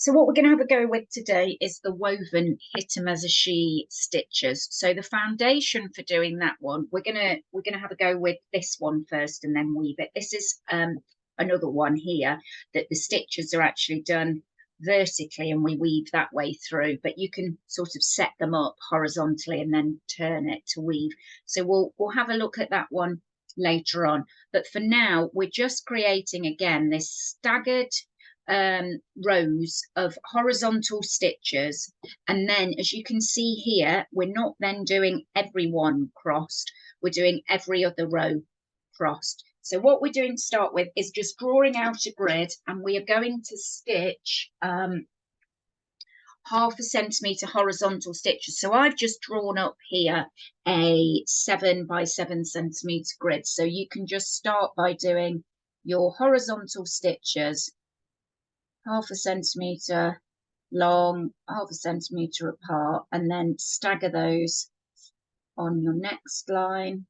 So what we're going to have a go with today is the woven hitomazashi stitches. So the foundation for doing that one, we're gonna have a go with this one first and then weave it. This is another one here that the stitches are actually done vertically and we weave that way through, but you can sort of set them up horizontally and then turn it to weave. So we'll have a look at that one later on. But for now, we're just creating again this staggered rows of horizontal stitches, and then as you can see here, we're not then doing every one crossed, we're doing every other row crossed. So what we're doing to start with is just drawing out a grid, and we are going to stitch half a centimetre horizontal stitches. So I've just drawn up here a 7 by 7 centimetre grid, so you can just start by doing your horizontal stitches half a centimetre long, half a centimetre apart, and then stagger those on your next line.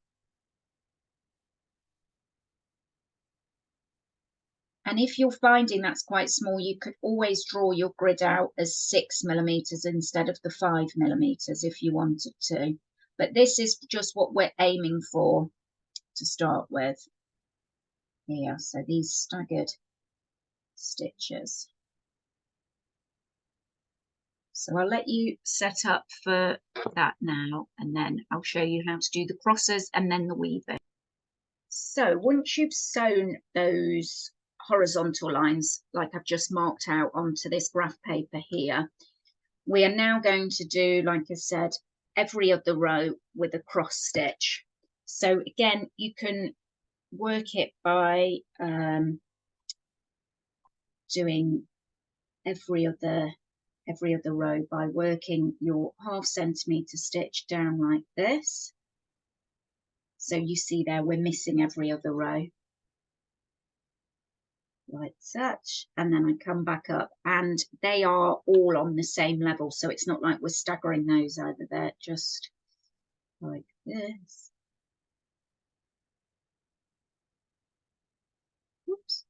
And if you're finding that's quite small, you could always draw your grid out as 6 millimetres instead of the 5 millimetres if you wanted to. But this is just what we're aiming for to start with. Here, so these staggered stitches. So I'll let you set up for that now, and then I'll show you how to do the crosses and then the weaving. So once you've sewn those horizontal lines, like I've just marked out onto this graph paper here, we are now going to do, like I said, every other row with a cross stitch. So again, you can work it by doing every other row by working your half centimetre stitch down like this. So you see there we're missing every other row, like such, and then I come back up and they are all on the same level, so it's not like we're staggering those over there, just like this. Oops.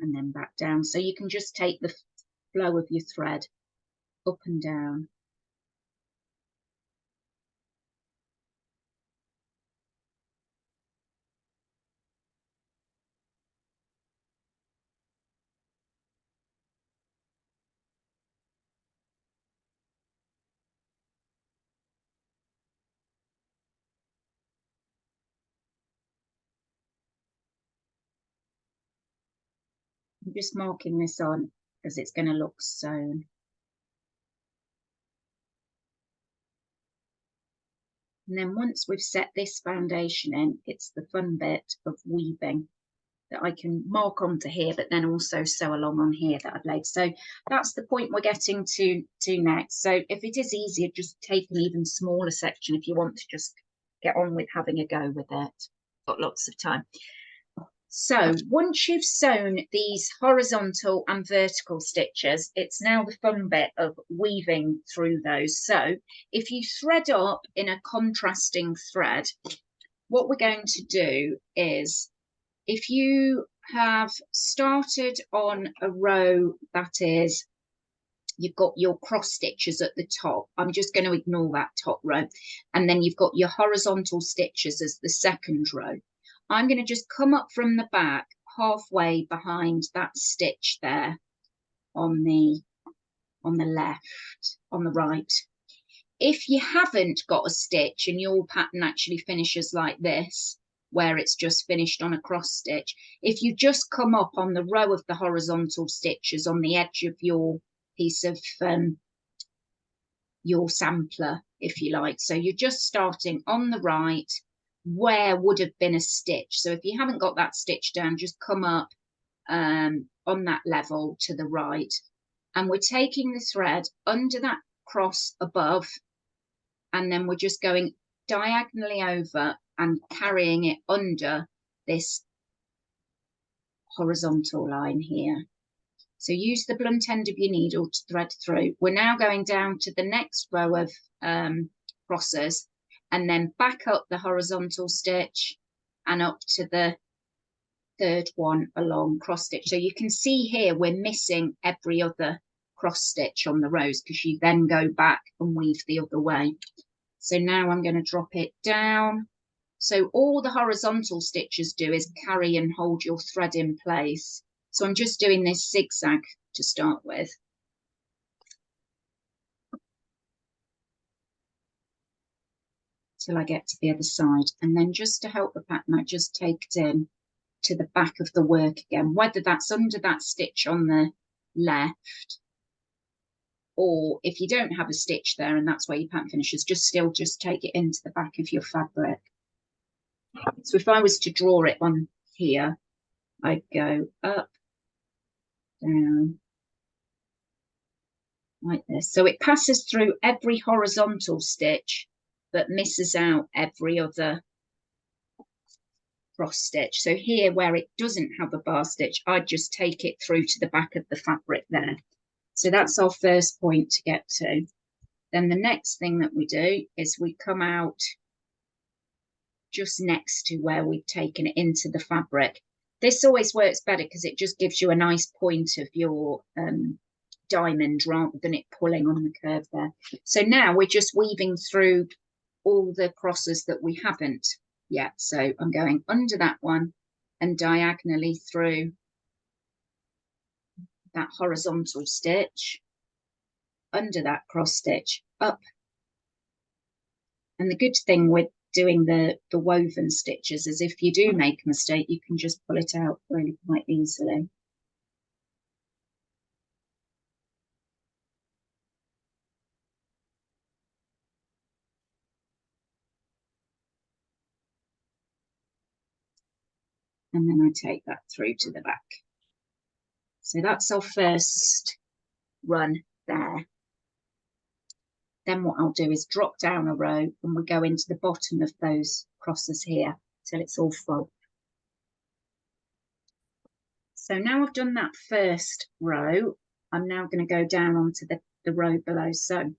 And then back down, so you can just take the flow of your thread up and down. I'm just marking this on because it's going to look sewn. And then once we've set this foundation in, it's the fun bit of weaving that I can mark onto here, but then also sew along on here that I've laid. So that's the point we're getting to next. So if it is easier, just take an even smaller section if you want to just get on with having a go with it. Got lots of time. So once you've sewn these horizontal and vertical stitches, it's now the fun bit of weaving through those. So if you thread up in a contrasting thread, what we're going to do is, if you have started on a row that is, you've got your cross stitches at the top, I'm just going to ignore that top row, and then you've got your horizontal stitches as the second row. I'm going to just come up from the back halfway behind that stitch there on the left, on the right. If you haven't got a stitch and your pattern actually finishes like this, where it's just finished on a cross stitch, if you just come up on the row of the horizontal stitches on the edge of your piece of your sampler, if you like, so you're just starting on the right where would have been a stitch. So if you haven't got that stitch down, just come up on that level to the right, and we're taking the thread under that cross above, and then we're just going diagonally over and carrying it under this horizontal line here. So use the blunt end of your needle to thread through. We're now going down to the next row of crosses, and then back up the horizontal stitch and up to the third one along, cross stitch. So you can see here we're missing every other cross stitch on the rows because you then go back and weave the other way. So now I'm going to drop it down. So all the horizontal stitches do is carry and hold your thread in place. So I'm just doing this zigzag to start with. Till I get to the other side. And then just to help the pattern, I just take it in to the back of the work again, whether that's under that stitch on the left, or if you don't have a stitch there and that's where your pattern finishes, just take it into the back of your fabric. So if I was to draw it on here, I'd go up, down, like this. So it passes through every horizontal stitch, but misses out every other cross stitch. So here where it doesn't have a bar stitch, I'd just take it through to the back of the fabric there. So that's our first point to get to. Then the next thing that we do is we come out just next to where we've taken it into the fabric. This always works better because it just gives you a nice point of your diamond rather than it pulling on the curve there. So now we're just weaving through all the crosses that we haven't yet. So I'm going under that one and diagonally through that horizontal stitch, under that cross stitch, up. And the good thing with doing the woven stitches is if you do make a mistake, you can just pull it out really quite easily. And then I take that through to the back. So that's our first run there. Then what I'll do is drop down a row and we go into the bottom of those crosses here till it's all full. So now I've done that first row, I'm now going to go down onto the row below. So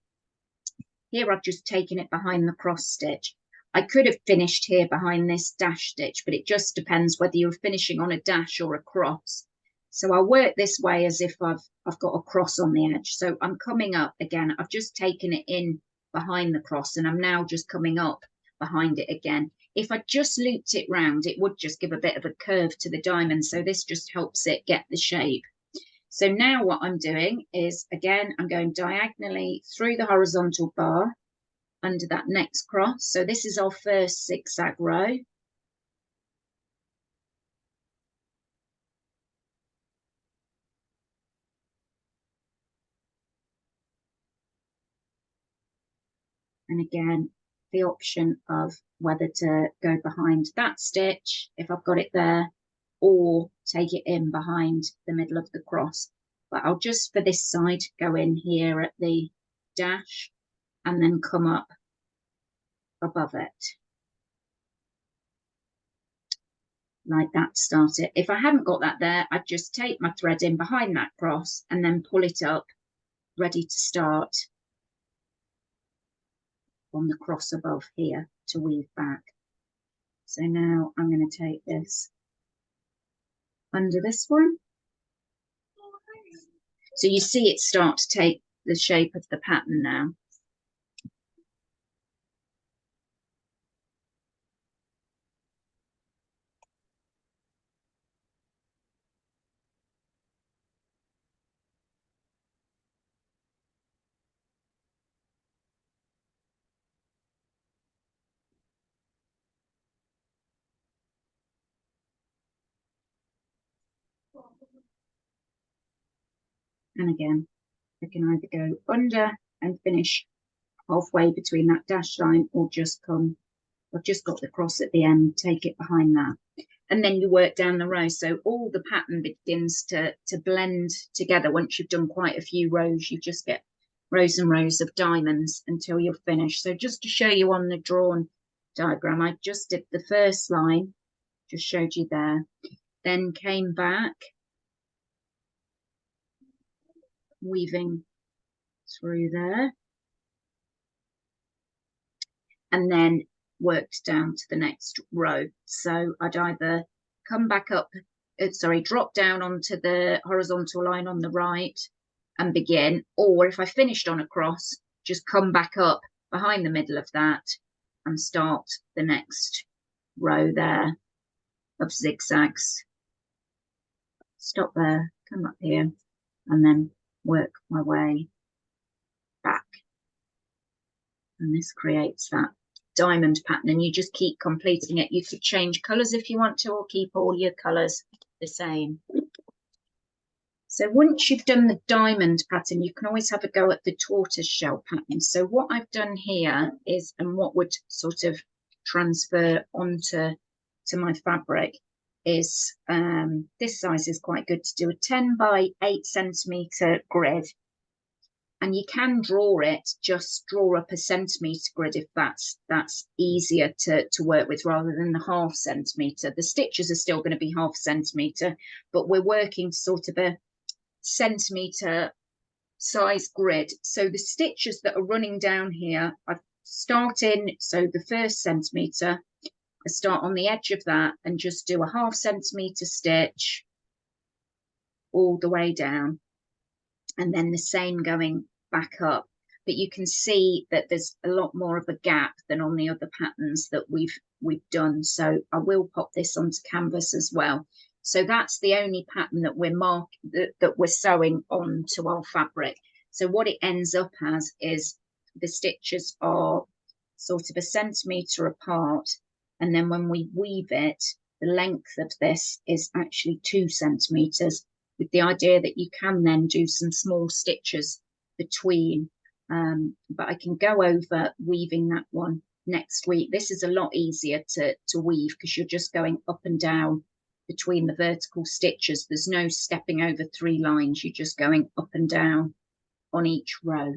here I've just taken it behind the cross stitch. I could have finished here behind this dash stitch, but it just depends whether you're finishing on a dash or a cross. So I'll work this way as if I've got a cross on the edge. So I'm coming up again. I've just taken it in behind the cross and I'm now just coming up behind it again. If I just looped it round, it would just give a bit of a curve to the diamond. So this just helps it get the shape. So now what I'm doing is, again, I'm going diagonally through the horizontal bar under that next cross. So this is our first zigzag row. And again, the option of whether to go behind that stitch, if I've got it there, or take it in behind the middle of the cross. But I'll just, for this side, go in here at the dash and then come up above it. Like that, start it. If I hadn't got that there, I'd just take my thread in behind that cross and then pull it up, ready to start on the cross above here to weave back. So now I'm going to take this under this one. So you see it start to take the shape of the pattern now. And again, I can either go under and finish halfway between that dash line or just come, I've just got the cross at the end, take it behind that. And then you work down the row. So all the pattern begins to blend together. Once you've done quite a few rows, you just get rows and rows of diamonds until you're finished. So just to show you on the drawn diagram, I just did the first line, just showed you there, then came back, weaving through there, and then worked down to the next row. So I'd either come back up sorry, drop down onto the horizontal line on the right and begin. Or if I finished on a cross, just come back up behind the middle of that and start the next row there of zigzags. Stop there, come up here, and then work my way back. And this creates that diamond pattern, and you just keep completing it. You could change colours if you want to, or keep all your colours the same. So once you've done the diamond pattern, you can always have a go at the tortoise shell pattern. So what I've done here is, and what would sort of transfer onto my fabric is, this size is quite good to do a 10 by 8 centimetre grid. And you can draw it, just draw up a centimetre grid if that's easier to work with, rather than the half centimetre. The stitches are still going to be half centimetre, but we're working sort of a centimetre size grid. So the stitches that are running down here, I start in, so the first centimetre, I start on the edge of that and just do a half centimetre stitch all the way down, and then the same going back up. But you can see that there's a lot more of a gap than on the other patterns that we've done. So I will pop this onto canvas as well. So that's the only pattern that we're sewing onto our fabric. So what it ends up as is the stitches are sort of a centimetre apart, and then when we weave it, the length of this is actually 2 centimetres, with the idea that you can then do some small stitches between. But I can go over weaving that one next week. This is a lot easier to weave because you're just going up and down between the vertical stitches. There's no stepping over 3 lines. You're just going up and down on each row.